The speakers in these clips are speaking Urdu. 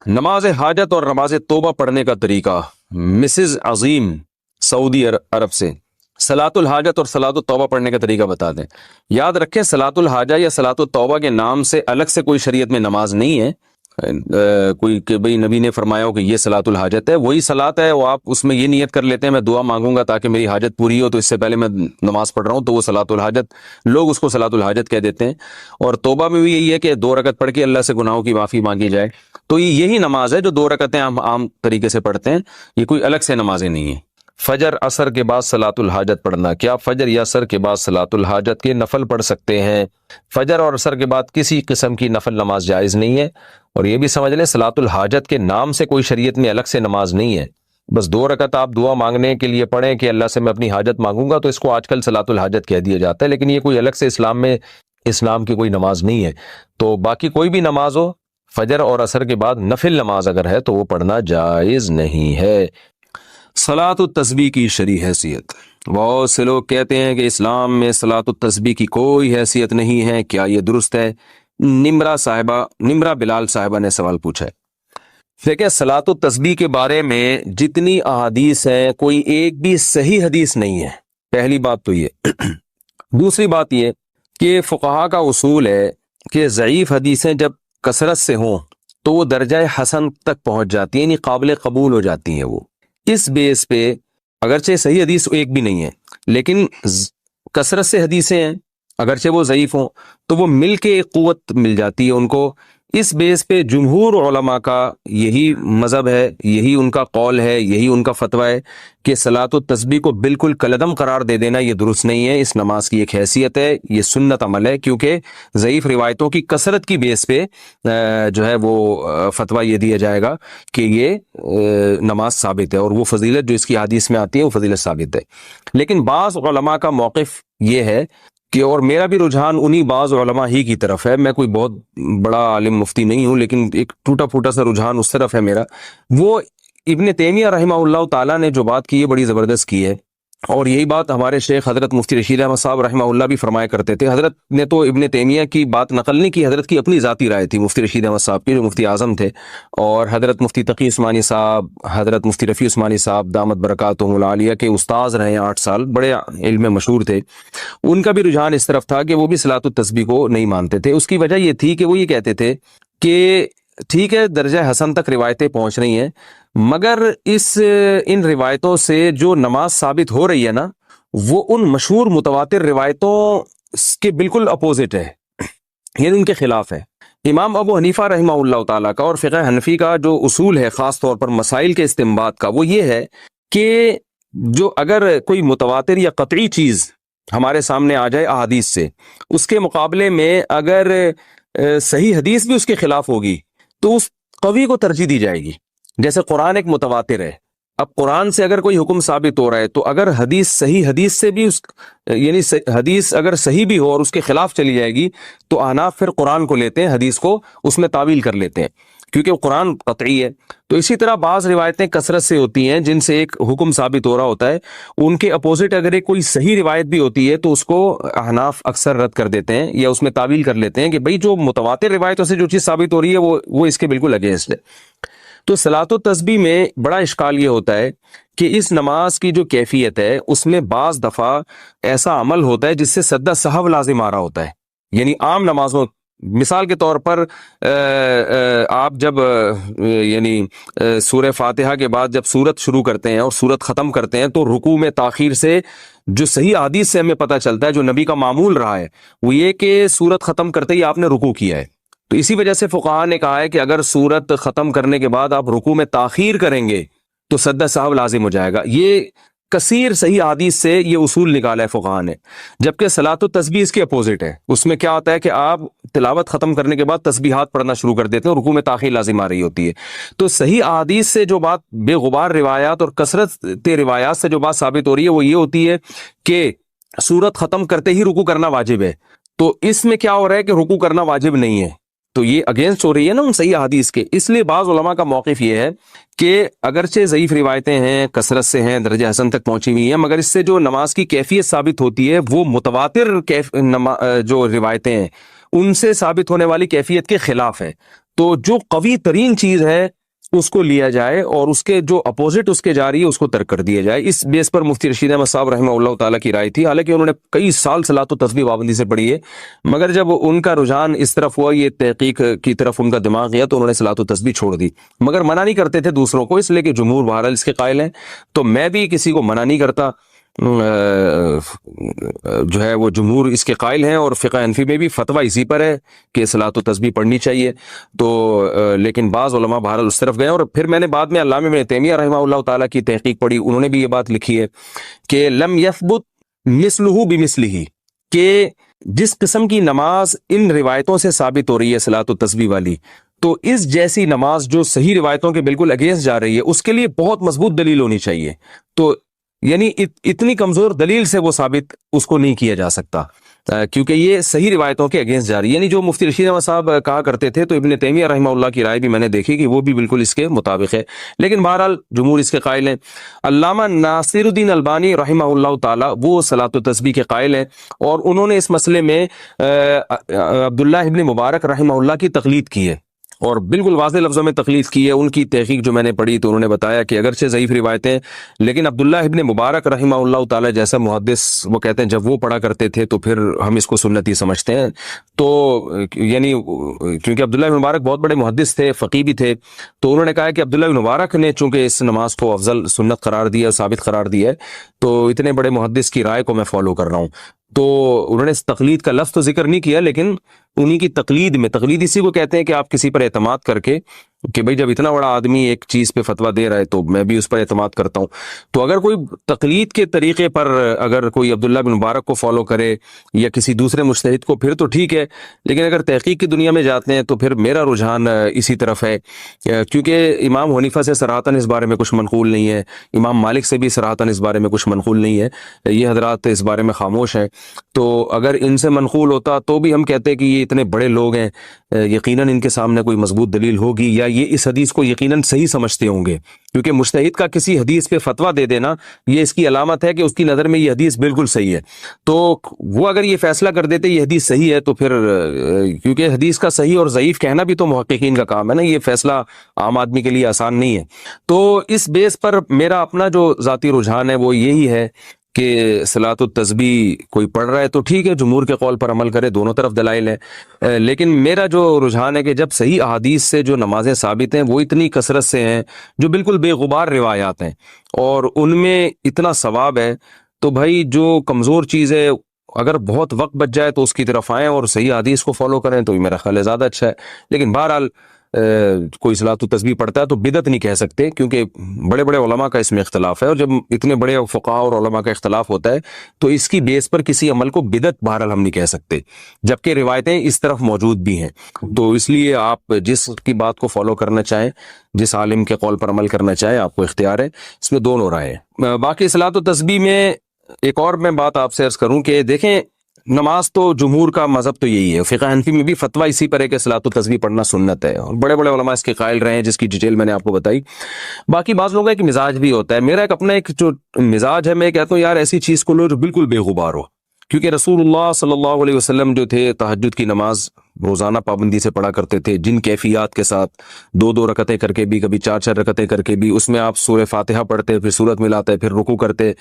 نماز حاجت اور نماز توبہ پڑھنے کا طریقہ۔ مسز عظیم سعودی عرب سے صلاۃ الحاجت اور صلاۃ التوبہ پڑھنے کا طریقہ بتا دیں۔ یاد رکھیں صلاۃ الحاجہ یا صلاۃ التوبہ کے نام سے الگ سے کوئی شریعت میں نماز نہیں ہے، کوئی کہ بھئی نبی نے فرمایا ہو کہ یہ صلاۃ الحاجت ہے، وہی صلاۃ ہے، وہ آپ اس میں یہ نیت کر لیتے ہیں میں دعا مانگوں گا تاکہ میری حاجت پوری ہو، تو اس سے پہلے میں نماز پڑھ رہا ہوں، تو وہ صلاۃ الحاجت، لوگ اس کو صلاۃ الحاجت کہہ دیتے ہیں۔ اور توبہ میں بھی یہی ہے کہ 2 رکعت پڑھ کے اللہ سے گناہوں کی معافی مانگی جائے، تو یہی نماز ہے جو 2 رکعتیں ہم عام طریقے سے پڑھتے ہیں، یہ کوئی الگ سے نمازیں نہیں ہیں۔ فجر عصر کے بعد صلاۃ الحاجت پڑھنا، کیا فجر یا عصر کے بعد صلاۃ الحاجت کے نفل پڑھ سکتے ہیں؟ فجر اور عصر کے بعد کسی قسم کی نفل نماز جائز نہیں ہے، اور یہ بھی سمجھ لیں صلاۃ الحاجت کے نام سے کوئی شریعت میں الگ سے نماز نہیں ہے، بس 2 رکعت آپ دعا مانگنے کے لیے پڑھیں کہ اللہ سے میں اپنی حاجت مانگوں گا، تو اس کو آج کل صلاۃ الحاجت کہہ دیا جاتا ہے، لیکن یہ کوئی الگ سے اسلام کی کوئی نماز نہیں ہے۔ تو باقی کوئی بھی نماز ہو، فجر اور عصر کے بعد نفل نماز اگر ہے تو وہ پڑھنا جائز نہیں ہے۔ صلاۃ التسبیح کی شرعی حیثیت۔ بہت سے لوگ کہتے ہیں کہ اسلام میں صلاۃ التسبیح کی کوئی حیثیت نہیں ہے، کیا یہ درست ہے؟ نمرہ بلال صاحبہ نے سوال پوچھا ہے۔ دیکھیں صلاۃ التسبیح کے بارے میں جتنی احادیث ہیں کوئی ایک بھی صحیح حدیث نہیں ہے، پہلی بات تو یہ۔ دوسری بات یہ کہ فقہا کا اصول ہے کہ ضعیف حدیثیں جب کثرت سے ہوں تو وہ درجہ حسن تک پہنچ جاتی ہیں، یعنی قابل قبول ہو جاتی ہیں۔ وہ اس بیس پہ اگرچہ صحیح حدیث ایک بھی نہیں ہے، لیکن کثرت سے حدیثیں ہیں، اگرچہ وہ ضعیف ہوں تو وہ مل کے ایک قوت مل جاتی ہے ان کو۔ اس بیس پہ جمہور علماء کا یہی مذہب ہے، یہی ان کا قول ہے، یہی ان کا فتویٰ ہے کہ صلاۃ التسبیح کو بالکل کالعدم قرار دے دینا یہ درست نہیں ہے، اس نماز کی ایک حیثیت ہے، یہ سنت عمل ہے، کیونکہ ضعیف روایتوں کی کثرت کی بیس پہ جو ہے وہ فتویٰ یہ دیا جائے گا کہ یہ نماز ثابت ہے، اور وہ فضیلت جو اس کی حدیث میں آتی ہے وہ فضیلت ثابت ہے۔ لیکن بعض علماء کا موقف یہ ہے کہ، اور میرا بھی رجحان انہی بعض علماء ہی کی طرف ہے، میں کوئی بہت بڑا عالم مفتی نہیں ہوں، لیکن ایک ٹوٹا پھوٹا سا رجحان اس طرف ہے میرا۔ وہ ابن تیمیہ رحمہ اللہ تعالیٰ نے جو بات کی ہے بڑی زبردست کی ہے، اور یہی بات ہمارے شیخ حضرت مفتی رشید احمد صاحب رحمہ اللہ بھی فرمایا کرتے تھے۔ حضرت نے تو ابن تیمیہ کی بات نقل نہیں کی، حضرت کی اپنی ذاتی رائے تھی مفتی رشید احمد صاحب کی، جو مفتی اعظم تھے، اور حضرت مفتی تقی عثمانی صاحب، حضرت مفتی رفیع عثمانی صاحب دامت برکاتہم العالیہ کے استاذ رہے ہیں 8 سال، بڑے علم میں مشہور تھے۔ ان کا بھی رجحان اس طرف تھا کہ وہ بھی صلاۃ التسبیح کو نہیں مانتے تھے۔ اس کی وجہ یہ تھی کہ وہ یہ کہتے تھے کہ ٹھیک ہے درجہ حسن تک روایتیں پہنچ رہی ہیں، مگر ان روایتوں سے جو نماز ثابت ہو رہی ہے نا، وہ ان مشہور متواتر روایتوں کے بالکل اپوزٹ ہے، یعنی ان کے خلاف ہے۔ امام ابو حنیفہ رحمہ اللہ تعالیٰ کا اور فقہ حنفی کا جو اصول ہے خاص طور پر مسائل کے استنباط کا، وہ یہ ہے کہ جو اگر کوئی متواتر یا قطعی چیز ہمارے سامنے آ جائے احادیث سے، اس کے مقابلے میں اگر صحیح حدیث بھی اس کے خلاف ہوگی تو اس قوی کو ترجیح دی جائے گی۔ جیسے قرآن ایک متواتر ہے، اب قرآن سے اگر کوئی حکم ثابت ہو رہا ہے تو اگر حدیث صحیح حدیث سے بھی یعنی حدیث اگر صحیح بھی ہو اور اس کے خلاف چلی جائے گی تو احناف پھر قرآن کو لیتے ہیں، حدیث کو اس میں تعویل کر لیتے ہیں، کیونکہ وہ قرآن قطعی ہے۔ تو اسی طرح بعض روایتیں کثرت سے ہوتی ہیں جن سے ایک حکم ثابت ہو رہا ہوتا ہے، ان کے اپوزٹ اگر ایک کوئی صحیح روایت بھی ہوتی ہے تو اس کو احناف اکثر رد کر دیتے ہیں یا اس میں تعویل کر لیتے ہیں کہ بھئی جو متواتر روایتوں سے جو چیز ثابت ہو رہی ہے وہ اس کے بالکل اگینسٹ ہے۔ تو صلاۃ التسبیح میں بڑا اشکال یہ ہوتا ہے کہ اس نماز کی جو کیفیت ہے اس میں بعض دفعہ ایسا عمل ہوتا ہے جس سے سجدہ سہو لازم آ رہا ہوتا ہے، یعنی عام نمازوں، مثال کے طور پر آپ جب یعنی سورہ فاتحہ کے بعد جب سورت شروع کرتے ہیں اور سورت ختم کرتے ہیں تو رکوع میں تاخیر سے جو صحیح حدیث سے ہمیں پتہ چلتا ہے، جو نبی کا معمول رہا ہے، وہ یہ کہ سورت ختم کرتے ہی آپ نے رکوع کیا ہے۔ تو اسی وجہ سے فقہاء نے کہا ہے کہ اگر سورت ختم کرنے کے بعد آپ رکوع میں تاخیر کریں گے تو سجدہ سہو لازم ہو جائے گا۔ یہ کثیر صحیح حدیث سے یہ اصول نکالا ہے فقہاء نے، جبکہ صلاۃ التسبیح اس کے اپوزٹ ہے۔ اس میں کیا ہوتا ہے کہ آپ تلاوت ختم کرنے کے بعد تسبیحات پڑھنا شروع کر دیتے ہیں اور رکوع میں تاخیر لازم آ رہی ہوتی ہے۔ تو صحیح احادیث سے جو بات بے غبار روایات اور کثرت روایات سے جو بات ثابت ہو رہی ہے وہ یہ ہوتی ہے کہ سورت ختم کرتے ہی رکوع کرنا واجب ہے، تو اس میں کیا ہو رہا ہے کہ رکوع کرنا واجب نہیں ہے، تو یہ اگینسٹ ہو رہی ہے نا ان صحیح حدیث کے۔ اس لیے بعض علماء کا موقف یہ ہے کہ اگرچہ ضعیف روایتیں ہیں، کثرت سے ہیں، درجہ حسن تک پہنچی ہوئی ہیں، مگر اس سے جو نماز کی کیفیت ثابت ہوتی ہے وہ متواتر جو روایتیں ہیں ان سے ثابت ہونے والی کیفیت کے خلاف ہے۔ تو جو قوی ترین چیز ہے اس کو لیا جائے اور اس کے جو اپوزٹ اس کے جا رہی ہے اس کو ترک کر دیا جائے. اس بیس پر مفتی رشید احمد صاحب رحمہ اللہ تعالیٰ کی رائے تھی. حالانکہ انہوں نے کئی سال صلاۃ و تسبیح پابندی سے پڑھی ہے, مگر جب ان کا رجحان اس طرف ہوا, یہ تحقیق کی طرف ان کا دماغ گیا, تو انہوں نے صلاۃ و تسبیح چھوڑ دی. مگر منع نہیں کرتے تھے دوسروں کو, اس لیے کہ جمہور بہرحال اس کے قائل ہیں. تو میں بھی کسی کو منع نہیں کرتا, جو ہے وہ جمہور اس کے قائل ہیں, اور فقہ حنفی میں بھی فتویٰ اسی پر ہے کہ صلاۃ و تسبیح پڑھنی چاہیے. تو لیکن بعض علماء بہرحال اس طرف گئے. اور پھر میں نے بعد میں علامہ ابن تیمیہ رحمہ اللہ تعالیٰ کی تحقیق پڑھی, انہوں نے بھی یہ بات لکھی ہے کہ لم یثبت مثلہ بمثلہ, کہ جس قسم کی نماز ان روایتوں سے ثابت ہو رہی ہے صلاۃ و تسبیح والی, تو اس جیسی نماز جو صحیح روایتوں کے بالکل اگینسٹ جا رہی ہے اس کے لیے بہت مضبوط دلیل ہونی چاہیے. تو یعنی اتنی کمزور دلیل سے وہ ثابت اس کو نہیں کیا جا سکتا, کیونکہ یہ صحیح روایتوں کے اگینسٹ جا رہی ہے. یعنی جو مفتی رشید احمد صاحب کہا کرتے تھے, تو ابن تیمیہ رحمہ اللہ کی رائے بھی میں نے دیکھی کہ وہ بھی بالکل اس کے مطابق ہے. لیکن بہرحال جمہور اس کے قائل ہیں. علامہ ناصر الدین البانی رحمہ اللہ تعالی وہ صلاۃ و تسبیح کے قائل ہیں, اور انہوں نے اس مسئلے میں عبداللہ ابن مبارک رحمہ اللہ کی تقلید کی ہے, اور بالکل واضح لفظوں میں تقلید کی ہے. ان کی تحقیق جو میں نے پڑھی تو انہوں نے بتایا کہ اگرچہ ضعیف روایتیں, لیکن عبداللہ ابن مبارک رحمہ اللہ تعالی جیسا محدث, وہ کہتے ہیں جب وہ پڑھا کرتے تھے تو پھر ہم اس کو سنتی سمجھتے ہیں. تو یعنی کیونکہ عبداللہ ابن مبارک بہت بڑے محدث تھے, فقیہ بھی تھے, تو انہوں نے کہا کہ عبداللہ ابن مبارک نے چونکہ اس نماز کو افضل سنت قرار دیا, ثابت قرار دیا ہے, تو اتنے بڑے محدث کی رائے کو میں فالو کر رہا ہوں. تو انہوں نے اس تقلید کا لفظ تو ذکر نہیں کیا, لیکن انہی کی تقلید میں, تقلید اسی کو کہتے ہیں کہ آپ کسی پر اعتماد کر کے کہ بھئی جب اتنا بڑا آدمی ایک چیز پہ فتویٰ دے رہا ہے تو میں بھی اس پر اعتماد کرتا ہوں. تو اگر کوئی تقلید کے طریقے پر اگر کوئی عبداللہ بن مبارک کو فالو کرے یا کسی دوسرے مجتہد کو, پھر تو ٹھیک ہے. لیکن اگر تحقیق کی دنیا میں جاتے ہیں تو پھر میرا رجحان اسی طرف ہے, کیونکہ امام حنیفہ سے صراحتاً اس بارے میں کچھ منقول نہیں ہے, امام مالک سے بھی صراحتاً اس بارے میں کچھ منقول نہیں ہے, یہ حضرات اس بارے میں خاموش ہیں. تو اگر ان سے منقول ہوتا تو بھی ہم کہتے کہ یہ اتنے بڑے لوگ ہیں, یقیناً ان کے سامنے کوئی مضبوط دلیل ہوگی, یا یہ اس حدیث کو یقیناً صحیح سمجھتے ہوں گے. کیونکہ مجتہد کا کسی حدیث پہ فتویٰ دے دینا یہ اس کی علامت ہے کہ اس کی نظر میں یہ حدیث بالکل صحیح ہے. تو وہ اگر یہ فیصلہ کر دیتے یہ حدیث صحیح ہے, تو پھر کیونکہ حدیث کا صحیح اور ضعیف کہنا بھی تو محققین کا کام ہے نا, یہ فیصلہ عام آدمی کے لیے آسان نہیں ہے. تو اس بیس پر میرا اپنا جو ذاتی رجحان ہے وہ یہی ہے کہ صلاۃ التسبیح کوئی پڑھ رہا ہے تو ٹھیک ہے, جمہور کے قول پر عمل کرے, دونوں طرف دلائل ہیں. لیکن میرا جو رجحان ہے کہ جب صحیح احادیث سے جو نمازیں ثابت ہیں وہ اتنی کثرت سے ہیں, جو بالکل بے غبار روایات ہیں, اور ان میں اتنا ثواب ہے, تو بھائی جو کمزور چیز ہے اگر بہت وقت بچ جائے تو اس کی طرف آئیں اور صحیح حدیث کو فالو کریں, تو یہ میرا خیال ہے زیادہ اچھا ہے. لیکن بہرحال کوئی صلاۃ التسبیح پڑھتا ہے تو بدعت نہیں کہہ سکتے, کیونکہ بڑے بڑے علماء کا اس میں اختلاف ہے, اور جب اتنے بڑے فقہاء اور علماء کا اختلاف ہوتا ہے تو اس کی بیس پر کسی عمل کو بدعت بہرحال ہم نہیں کہہ سکتے, جبکہ روایتیں اس طرف موجود بھی ہیں. تو اس لیے آپ جس کی بات کو فالو کرنا چاہیں, جس عالم کے قول پر عمل کرنا چاہیں, آپ کو اختیار ہے, اس میں دونوں رائے ہیں. باقی صلاۃ التسبیح میں ایک اور میں بات آپ سے عرض کروں کہ دیکھیں, نماز تو جمہور کا مذہب تو یہی ہے, فقہ حنفی میں بھی فتویٰ اسی پر ہے کہ صلاۃ التسبیح پڑھنا سنت ہے, اور بڑے بڑے علماء اس کے قائل رہے ہیں, جس کی ڈیٹیل میں نے آپ کو بتائی. باقی بعض لوگوں کا ایک مزاج بھی ہوتا ہے, میرا ایک اپنا ایک جو مزاج ہے, میں کہتا ہوں یار ایسی چیز کو لو جو بالکل بے غبار ہو, کیونکہ رسول اللہ صلی اللہ علیہ وسلم جو تھے تہجد کی نماز روزانہ پابندی سے پڑھا کرتے تھے, جن کیفیات کے ساتھ, 2 رکعتیں کر کے بھی, کبھی 4 رکعتیں کر کے بھی, اس میں آپ سورہ فاتحہ پڑھتے, پھر سورت ملاتے, پھر رکوع کرتے.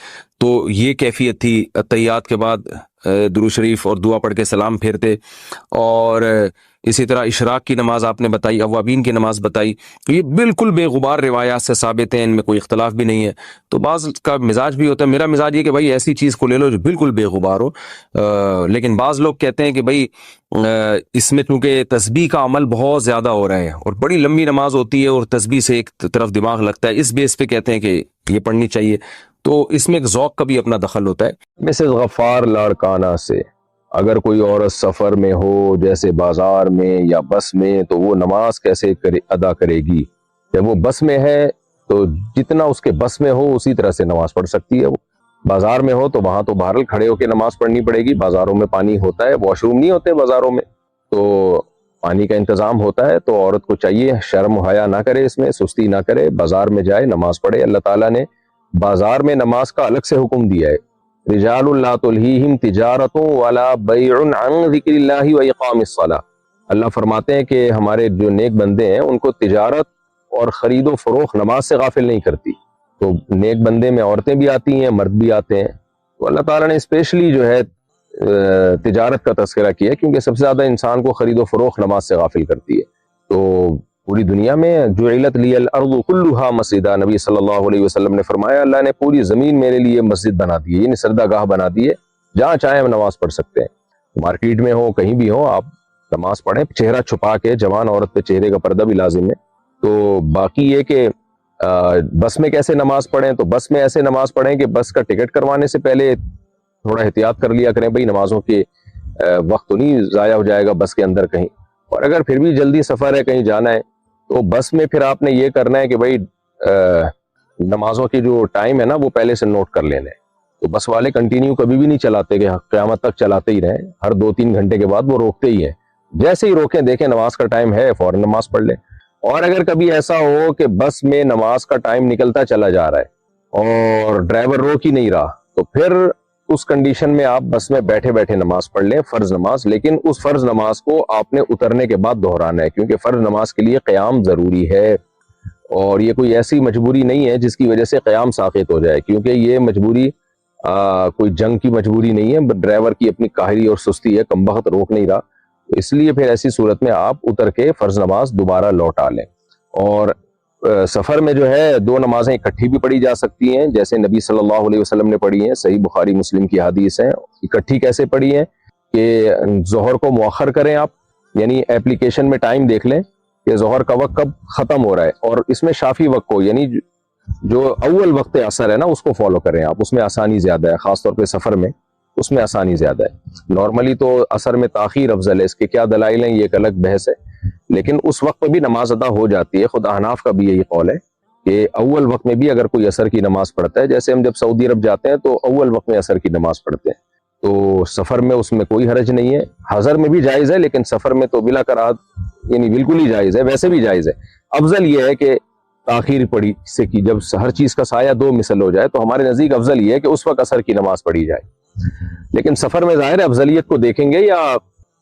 تو یہ کیفیت تھی. تحیات کے بعد درود شریف اور دعا پڑھ کے سلام پھیرتے, اور اسی طرح اشراق کی نماز آپ نے بتائی, اوابین کی نماز بتائی. تو یہ بالکل بے غبار روایات سے ثابت ہیں, ان میں کوئی اختلاف بھی نہیں ہے. تو بعض کا مزاج بھی ہوتا ہے, میرا مزاج یہ کہ بھائی ایسی چیز کو لے لو جو بالکل بے غبار ہو. لیکن بعض لوگ کہتے ہیں کہ بھائی اس میں چونکہ تسبیح کا عمل بہت زیادہ ہو رہا ہے, اور بڑی لمبی نماز ہوتی ہے, اور تسبیح سے ایک طرف دماغ لگتا ہے, اس بیس پہ کہتے ہیں کہ یہ پڑھنی چاہیے. تو اس میں ایک ذوق کا بھی اپنا دخل ہوتا ہے. مسز غفار لاڑکانہ سے, اگر کوئی عورت سفر میں ہو جیسے بازار میں یا بس میں, تو وہ نماز کیسے ادا کرے گی؟ جب وہ بس میں ہے تو جتنا اس کے بس میں ہو اسی طرح سے نماز پڑھ سکتی ہے. وہ بازار میں ہو تو وہاں تو بہرحال کھڑے ہو کے نماز پڑھنی پڑے گی. بازاروں میں پانی ہوتا ہے, واش روم نہیں ہوتے بازاروں میں, تو پانی کا انتظام ہوتا ہے. تو عورت کو چاہیے شرم و حیا نہ کرے, اس میں سستی نہ کرے, بازار میں جائے نماز پڑھے. اللہ تعالیٰ نے بازار میں نماز کا الگ سے حکم دیا ہے, رجال لا تلہیہم تجارت ولا بیع عن ذکر اللہ و اقام الصلاۃ. اللہ فرماتے ہیں کہ ہمارے جو نیک بندے ہیں ان کو تجارت اور خرید و فروخت نماز سے غافل نہیں کرتی. تو نیک بندے میں عورتیں بھی آتی ہیں، مرد بھی آتے ہیں. تو اللہ تعالیٰ نے اسپیشلی جو ہے تجارت کا تذکرہ کیا کیونکہ سب سے زیادہ انسان کو خرید و فروخت نماز سے غافل کرتی ہے. تو پوری دنیا میں جعلت لی الارض کلھا مسجدا، نبی صلی اللہ علیہ وسلم نے فرمایا اللہ نے پوری زمین میرے لیے مسجد بنا دی ہے، یعنی سجدہ گاہ بنا دی ہے، جہاں چاہیں ہم نماز پڑھ سکتے ہیں. مارکیٹ میں ہو کہیں بھی ہو آپ نماز پڑھیں، چہرہ چھپا کے. جوان عورت پہ چہرے کا پردہ بھی لازم ہے. تو باقی یہ کہ بس میں کیسے نماز پڑھیں، تو بس میں ایسے نماز پڑھیں کہ بس کا ٹکٹ کروانے سے پہلے تھوڑا احتیاط کر لیا کریں، بھئی نمازوں کے وقت تو نہیں ضائع ہو جائے گا بس کے اندر کہیں. اور اگر پھر بھی جلدی سفر ہے، کہیں جانا ہے، تو بس میں پھر آپ نے یہ کرنا ہے کہ بھئی نمازوں کی جو ٹائم ہے نا وہ پہلے سے نوٹ کر لینا ہے. تو بس والے کنٹینیو کبھی بھی نہیں چلاتے کہ قیامت تک چلاتے ہی رہیں، ہر 2-3 گھنٹے کے بعد وہ روکتے ہی ہیں. جیسے ہی روکیں دیکھیں نماز کا ٹائم ہے فوراً نماز پڑھ لیں. اور اگر کبھی ایسا ہو کہ بس میں نماز کا ٹائم نکلتا چلا جا رہا ہے اور ڈرائیور روک ہی نہیں رہا، تو پھر اس کنڈیشن میں آپ بس میں بیٹھے بیٹھے نماز پڑھ لیں، فرض نماز. لیکن اس فرض نماز کو آپ نے اترنے کے بعد دہرانا ہے کیونکہ فرض نماز کے لیے قیام ضروری ہے. اور یہ کوئی ایسی مجبوری نہیں ہے جس کی وجہ سے قیام ساقط ہو جائے، کیونکہ یہ مجبوری کوئی جنگ کی مجبوری نہیں ہے، ڈرائیور کی اپنی کاہلی اور سستی ہے، کم بخت روک نہیں رہا. اس لیے پھر ایسی صورت میں آپ اتر کے فرض نماز دوبارہ لوٹا لیں. اور سفر میں جو ہے 2 نمازیں اکٹھی بھی پڑھی جا سکتی ہیں، جیسے نبی صلی اللہ علیہ وسلم نے پڑھی ہیں، صحیح بخاری مسلم کی حدیث ہے. اکٹھی کیسے پڑھی ہیں کہ ظہر کو مؤخر کریں آپ، یعنی اپلیکیشن میں ٹائم دیکھ لیں کہ ظہر کا وقت کب ختم ہو رہا ہے، اور اس میں شافی وقت کو، یعنی جو اول وقت عصر ہے نا اس کو فالو کریں آپ. اس میں آسانی زیادہ ہے، خاص طور پہ سفر میں اس میں آسانی زیادہ ہے. نارملی تو عصر میں تاخیر افضل ہے، اس کے کیا دلائل ہیں یہ ایک الگ بحث ہے، لیکن اس وقت پہ بھی نماز ادا ہو جاتی ہے. خود احناف کا بھی یہی قول ہے کہ اول وقت میں بھی اگر کوئی عصر کی نماز پڑھتا ہے، جیسے ہم جب سعودی عرب جاتے ہیں تو اول وقت میں عصر کی نماز پڑھتے ہیں، تو سفر میں اس میں کوئی حرج نہیں ہے. حضر میں بھی جائز ہے لیکن سفر میں تو بلا کراہت، یعنی بالکل ہی جائز ہے. ویسے بھی جائز ہے. افضل یہ ہے کہ تاخیر پڑھی سے کی، جب ہر چیز کا سایہ 2 مثل ہو جائے تو ہمارے نزدیک افضل یہ ہے کہ اس وقت عصر کی نماز پڑھی جائے. لیکن سفر میں ظاہر ہے افضلیت کو دیکھیں گے یا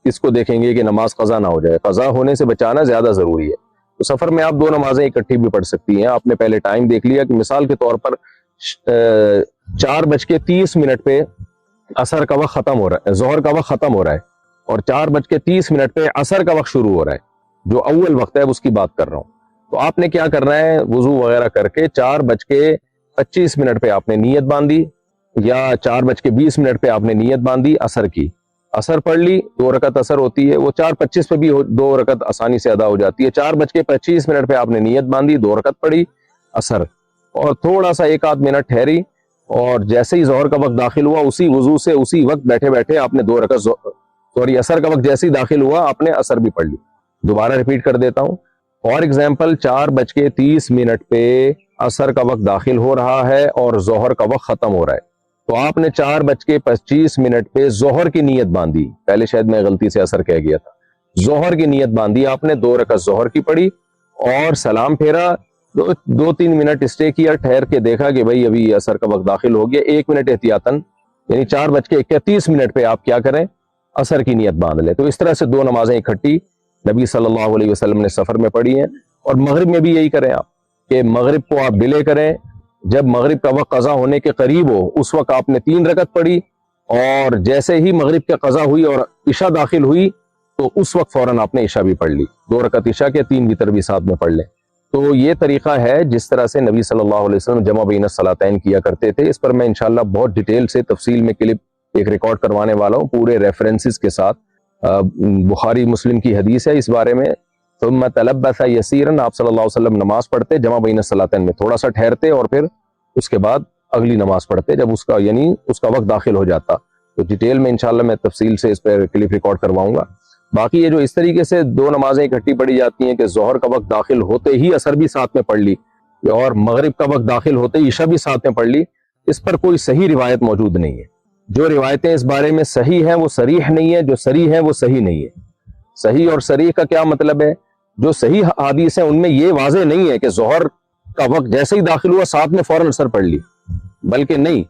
اس کو دیکھیں گے کہ نماز قضا نہ ہو جائے. قضا ہونے سے بچانا زیادہ ضروری ہے. تو سفر میں آپ 2 نمازیں اکٹھی بھی پڑھ سکتی ہیں. آپ نے پہلے ٹائم دیکھ لیا کہ مثال کے طور پر 4:30 پہ عصر کا وقت ختم ہو رہا ہے، ظہر کا وقت ختم ہو رہا ہے، اور 4:30 پہ عصر کا وقت شروع ہو رہا ہے، جو اول وقت ہے اس کی بات کر رہا ہوں. تو آپ نے کیا کرنا ہے، وضو وغیرہ کر کے 4:25 پہ آپ نے نیت باندھی، یا 4:20 پہ آپ نے نیت باندھی عصر کی. عصر پڑھ لی، 2 رکعت عصر ہوتی ہے، وہ 4:25 پہ بھی 2 رکعت آسانی سے ادا ہو جاتی ہے. 4:25 پہ آپ نے نیت باندھی، 2 رکعت پڑھی عصر، اور تھوڑا سا 1-8 منٹ ٹھہری، اور جیسے ہی ظہر کا وقت داخل ہوا اسی وضو سے اسی وقت بیٹھے بیٹھے آپ نے 2 رکعت عصر کا وقت جیسے ہی داخل ہوا آپ نے عصر بھی پڑھ لی. دوبارہ ریپیٹ کر دیتا ہوں. فار ایگزامپل 4:30 پہ عصر کا وقت داخل ہو رہا ہے اور ظہر کا وقت ختم ہو رہا ہے، تو آپ نے 4:25 پہ ظہر کی نیت باندھی. پہلے شاید میں غلطی سے عصر کہہ گیا تھا. ظہر کی نیت باندھی آپ نے، 2 رکعت ظہر کی پڑھی اور سلام پھیرا، 2-3 منٹ اسٹے کیا، ٹھہر کے دیکھا کہ بھئی ابھی عصر کا وقت داخل ہو گیا، 1 منٹ احتیاطاً، یعنی 4:31 پہ آپ کیا کریں، عصر کی نیت باندھ لیں. تو اس طرح سے 2 نمازیں اکٹھی نبی صلی اللہ علیہ وسلم نے سفر میں پڑھی ہیں. اور مغرب میں بھی یہی کریں آپ کہ مغرب کو آپ ڈیلے کریں. جب مغرب کا وقت قضا ہونے کے قریب ہو اس وقت آپ نے 3 رکعت پڑھی، اور جیسے ہی مغرب کی قضا ہوئی اور عشاء داخل ہوئی تو اس وقت فوراً آپ نے عشاء بھی پڑھ لی، 2 رکعت عشاء کے، 3 وتر بھی ساتھ میں پڑھ لیں. تو یہ طریقہ ہے جس طرح سے نبی صلی اللہ علیہ وسلم جمع بین الصلاتین کیا کرتے تھے. اس پر میں انشاءاللہ بہت ڈیٹیل سے تفصیل میں کلپ ایک ریکارڈ کروانے والا ہوں پورے ریفرنسز کے ساتھ. بخاری مسلم کی حدیث ہے اس بارے میں. ثم تلبث یسیرا، آپ صلی اللہ علیہ وسلم نماز پڑھتے جمع بین الصلاتین میں، تھوڑا سا ٹھہرتے اور پھر اس کے بعد اگلی نماز پڑھتے جب اس کا یعنی اس کا وقت داخل ہو جاتا. تو ڈیٹیل میں انشاءاللہ میں تفصیل سے اس پہ کلپ ریکارڈ کرواؤں گا. باقی یہ جو اس طریقے سے 2 نمازیں اکٹھی پڑھی جاتی ہیں کہ ظہر کا وقت داخل ہوتے ہی عصر بھی ساتھ میں پڑھ لی اور مغرب کا وقت داخل ہوتے ہی عشاء بھی ساتھ میں پڑھ لی، اس پر کوئی صحیح روایت موجود نہیں ہے. جو روایتیں اس بارے میں صحیح ہیں وہ صریح نہیں ہے، جو صریح ہیں وہ صحیح نہیں ہے. صحیح اور صریح کا کیا مطلب ہے؟ جو صحیح حدیث ہیں ان میں یہ واضح نہیں ہے کہ ظہر کا وقت جیسے ہی داخل ہوا ساتھ میں فوراً عصر پڑھ لی، بلکہ نہیں،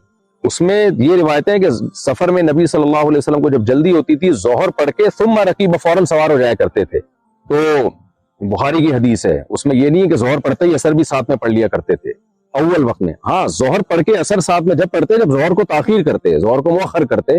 اس میں یہ روایتیں ہیں کہ سفر میں نبی صلی اللہ علیہ وسلم کو جب جلدی ہوتی تھی ظہر پڑھ کے ثم رکیب فوراً سوار ہو جایا کرتے تھے. تو بخاری کی حدیث ہے, اس میں یہ نہیں ہے کہ ظہر پڑھتے ہی عصر بھی ساتھ میں پڑھ لیا کرتے تھے اول وقت میں. ہاں ظہر پڑھ کے عصر ساتھ میں جب پڑھتے, جب ظہر کو تاخیر کرتے, ظہر کو مؤخر کرتے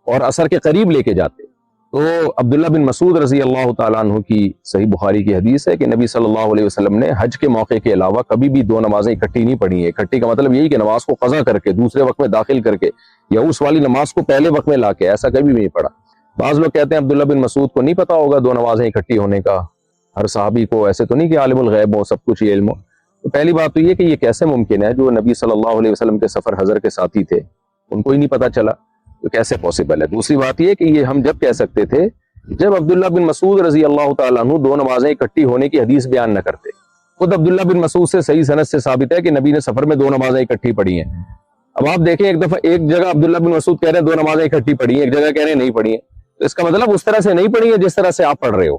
اور عصر کے قریب لے کے جاتے. تو عبداللہ بن مسعود رضی اللہ تعالیٰ عنہ کی صحیح بخاری کی حدیث ہے کہ نبی صلی اللہ علیہ وسلم نے حج کے موقع کے علاوہ کبھی بھی دو نمازیں اکٹھی نہیں پڑھی ہیں. اکٹھی کا مطلب یہی کہ نماز کو قضا کر کے دوسرے وقت میں داخل کر کے یا اس والی نماز کو پہلے وقت میں لا کے, ایسا کبھی بھی نہیں پڑھا. بعض لوگ کہتے ہیں عبداللہ بن مسعود کو نہیں پتا ہوگا دو نمازیں اکٹھی ہونے کا, ہر صحابی کو ایسے تو نہیں کہ عالم الغیب ہو, سب کچھ یہ علم ہو. تو پہلی بات تو یہ کہ یہ کیسے ممکن ہے, جو نبی صلی اللہ علیہ وسلم کے سفر حضر کے ساتھی تھے ان کو ہی نہیں پتا چلا, تو کیسے پاسبل ہے. دوسری بات یہ کہ یہ ہم جب کہہ سکتے تھے جب عبداللہ بن مسعود رضی اللہ تعالیٰ عنہ دو نمازیں اکٹھی ہونے کی حدیث بیان نہ کرتے. خود عبداللہ بن مسعود سے صحیح سند سے ثابت ہے کہ نبی نے سفر میں دو نمازیں اکٹھی پڑھی ہیں. اب آپ دیکھیں ایک دفعہ ایک جگہ عبداللہ بن مسعود کہہ رہے ہیں دو نمازیں اکٹھی پڑھی ہیں, ایک جگہ کہہ رہے ہیں نہیں پڑھی ہیں. تو اس کا مطلب اس طرح سے نہیں پڑھی ہیں جس طرح سے آپ پڑھ رہے ہو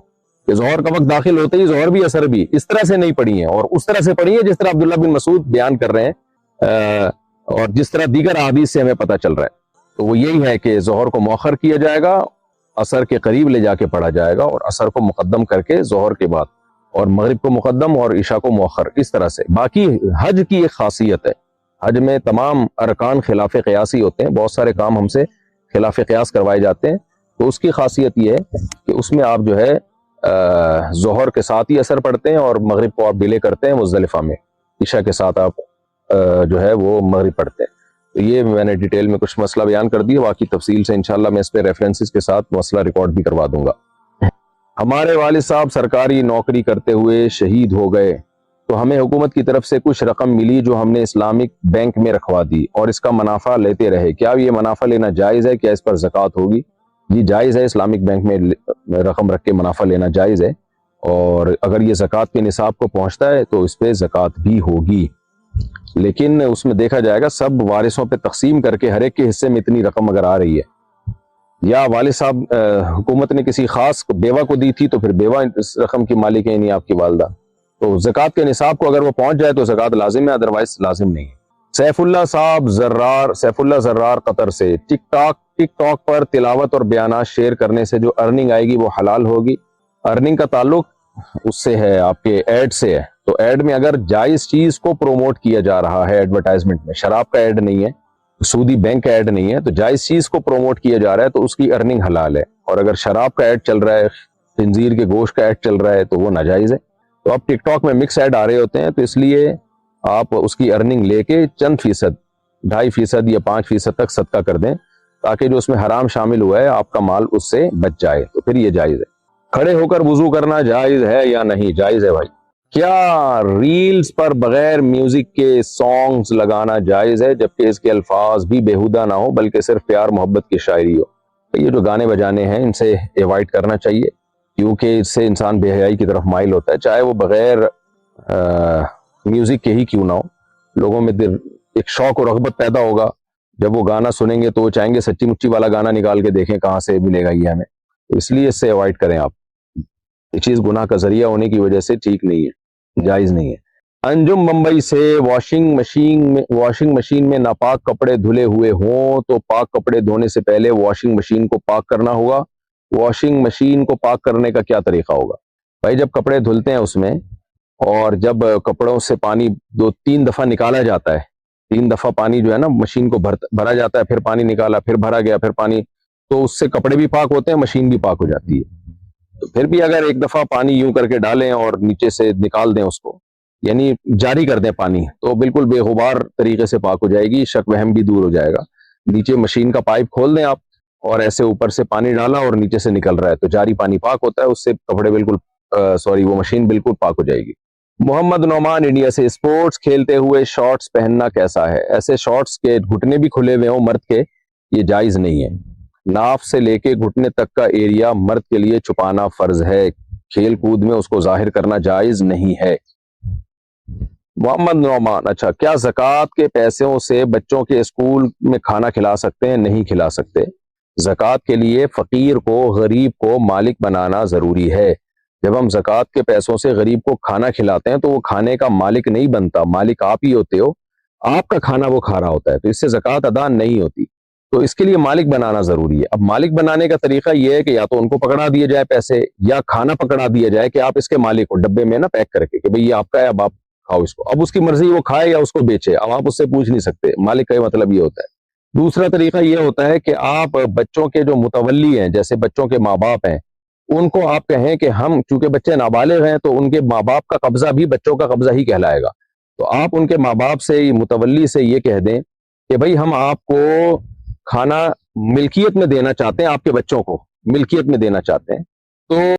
کہ ظہر کا وقت داخل ہوتے ہی ظہر بھی عصر بھی, اس طرح سے نہیں پڑھی ہیں, اور اس طرح سے پڑھی ہیں جس طرح عبداللہ بن مسعود بیان کر رہے ہیں اور جس طرح دیگر احادیث سے ہمیں پتہ چل رہا ہے. تو وہ یہی ہے کہ ظہر کو مؤخر کیا جائے گا, عصر کے قریب لے جا کے پڑھا جائے گا, اور عصر کو مقدم کر کے ظہر کے بعد, اور مغرب کو مقدم اور عشاء کو مؤخر, اس طرح سے. باقی حج کی ایک خاصیت ہے, حج میں تمام ارکان خلاف قیاسی ہوتے ہیں, بہت سارے کام ہم سے خلاف قیاس کروائے جاتے ہیں. تو اس کی خاصیت یہ ہے کہ اس میں آپ جو ہے ظہر کے ساتھ ہی عصر پڑھتے ہیں اور مغرب کو آپ ڈیلے کرتے ہیں مزدلفہ میں, عشاء کے ساتھ آپ جو ہے وہ مغرب پڑھتے ہیں. تو یہ میں نے ڈیٹیل میں کچھ مسئلہ بیان کر دیا, باقی تفصیل سے انشاءاللہ میں اس پہ ریفرنسز کے ساتھ مسئلہ ریکارڈ بھی کروا دوں گا. ہمارے والد صاحب سرکاری نوکری کرتے ہوئے شہید ہو گئے, تو ہمیں حکومت کی طرف سے کچھ رقم ملی جو ہم نے اسلامک بینک میں رکھوا دی اور اس کا منافع لیتے رہے, کیا یہ منافع لینا جائز ہے, کیا اس پر زکوٰۃ ہوگی؟ جی جائز ہے, اسلامک بینک میں رقم رکھ کے منافع لینا جائز ہے, اور اگر یہ زکوٰۃ کے نصاب کو پہنچتا ہے تو اس پہ زکوٰۃ بھی ہوگی, لیکن اس میں دیکھا جائے گا سب وارثوں پہ تقسیم کر کے ہر ایک کے حصے میں اتنی رقم اگر آ رہی ہے, یا والد صاحب حکومت نے کسی خاص بیوہ کو دی تھی تو پھر بیوہ اس رقم کی مالک ہے, نہیں آپ کی والدہ, تو زکوٰۃ کے نصاب کو اگر وہ پہنچ جائے تو زکوٰۃ لازم ہے, ادروائز لازم نہیں ہے. سیف اللہ صاحب سیف اللہ زرار قطر سے, ٹک ٹاک پر تلاوت اور بیانات شیئر کرنے سے جو ارننگ آئے گی وہ حلال ہوگی؟ ارننگ کا تعلق اس سے ہے, آپ کے ایڈ سے ہے. تو ایڈ میں اگر جائز چیز کو پروموٹ کیا جا رہا ہے ایڈورٹائزمنٹ میں, شراب کا ایڈ نہیں ہے, سودی بینک کا ایڈ نہیں ہے, تو جائز چیز کو پروموٹ کیا جا رہا ہے تو اس کی ارننگ حلال ہے. اور اگر شراب کا ایڈ چل رہا ہے, خنزیر کے گوشت کا ایڈ چل رہا ہے تو وہ ناجائز ہے. تو اب ٹک ٹاک میں مکس ایڈ آ رہے ہوتے ہیں, تو اس لیے آپ اس کی ارننگ لے کے چند فیصد, 2.5% یا 5% تک صدقہ کر دیں, تاکہ جو اس میں حرام شامل ہوا ہے آپ کا مال اس سے بچ جائے, تو پھر یہ جائز ہے. کھڑے ہو کر وضو کرنا جائز ہے یا نہیں؟ جائز ہے بھائی. کیا ریلز پر بغیر میوزک کے سانگز لگانا جائز ہے جبکہ اس کے الفاظ بھی بیہودہ نہ ہو بلکہ صرف پیار محبت کی شاعری ہو؟ یہ جو گانے بجانے ہیں ان سے ایوائڈ کرنا چاہیے, کیونکہ اس سے انسان بے حیائی کی طرف مائل ہوتا ہے, چاہے وہ بغیر میوزک کے ہی کیوں نہ ہو. لوگوں میں ایک شوق و رغبت پیدا ہوگا, جب وہ گانا سنیں گے تو وہ چاہیں گے سچی مچی والا گانا نکال کے دیکھیں کہاں سے ملے گا یہ ہمیں, اس لیے اس سے ایوائڈ کریں آپ. یہ چیز گناہ کا ذریعہ ہونے کی وجہ سے ٹھیک نہیں ہے, جائز نہیں ہے. انجم بمبئی سے, واشنگ مشین میں ناپاک کپڑے دھلے ہوئے ہوں تو پاک کپڑے دھونے سے پہلے واشنگ مشین کو پاک کرنا ہوگا. واشنگ مشین کو پاک کرنے کا کیا طریقہ ہوگا؟ بھائی جب کپڑے دھلتے ہیں اس میں, اور جب کپڑوں سے پانی 2-3 دفعہ نکالا جاتا ہے, 3 دفعہ پانی جو ہے نا مشین کو بھرا جاتا ہے, پھر پانی نکالا, پھر بھرا گیا, پھر پانی, تو اس سے کپڑے بھی پاک ہوتے ہیں, مشین بھی پاک ہو جاتی ہے. تو پھر بھی اگر ایک دفعہ پانی یوں کر کے ڈالیں اور نیچے سے نکال دیں اس کو, یعنی جاری کر دیں پانی, تو بالکل بے غبار طریقے سے پاک ہو جائے گی, شک وہم بھی دور ہو جائے گا. نیچے مشین کا پائپ کھول دیں آپ, اور ایسے اوپر سے پانی ڈالا اور نیچے سے نکل رہا ہے, تو جاری پانی پاک ہوتا ہے, اس سے کپڑے بالکل وہ مشین بالکل پاک ہو جائے گی. محمد نعمان انڈیا سے, اسپورٹس کھیلتے ہوئے شارٹس پہننا کیسا ہے؟ ایسے شارٹس کے گھٹنے بھی کھلے ہوئے ہوں مرد کے, یہ جائز نہیں ہے. ناف سے لے کے گھٹنے تک کا ایریا مرد کے لیے چھپانا فرض ہے, کھیل کود میں اس کو ظاہر کرنا جائز نہیں ہے. محمد نعمان, اچھا, کیا زکوٰۃ کے پیسوں سے بچوں کے اسکول میں کھانا کھلا سکتے ہیں؟ نہیں کھلا سکتے. زکوٰۃ کے لیے فقیر کو, غریب کو مالک بنانا ضروری ہے. جب ہم زکوٰۃ کے پیسوں سے غریب کو کھانا کھلاتے ہیں تو وہ کھانے کا مالک نہیں بنتا, مالک آپ ہی ہوتے ہو. آپ کا کھانا وہ کھا رہا ہوتا ہے، تو اس سے زکوٰۃ ادا نہیں ہوتی. تو اس کے لیے مالک بنانا ضروری ہے. اب مالک بنانے کا طریقہ یہ ہے کہ یا تو ان کو پکڑا دیے جائے پیسے، یا کھانا پکڑا دیا جائے کہ آپ اس کے مالک ہو، ڈبے میں نا پیک کر کے کہ بھئی یہ آپ کا ہے، اب آپ کھاؤ اس کو. اب اس کی مرضی وہ کھائے یا اس کو بیچے، اب آپ اس سے پوچھ نہیں سکتے. مالک کا مطلب یہ ہوتا ہے. دوسرا طریقہ یہ ہوتا ہے کہ آپ بچوں کے جو متولی ہیں، جیسے بچوں کے ماں باپ ہیں، ان کو آپ کہیں کہ ہم چونکہ بچے نابالغ ہیں تو ان کے ماں باپ کا قبضہ بھی بچوں کا قبضہ ہی کہلائے گا. تو آپ ان کے ماں باپ سے، متولی سے یہ کہہ دیں کہ بھئی ہم آپ کو کھانا ملکیت میں دینا چاہتے ہیں، آپ کے بچوں کو ملکیت میں دینا چاہتے ہیں. تو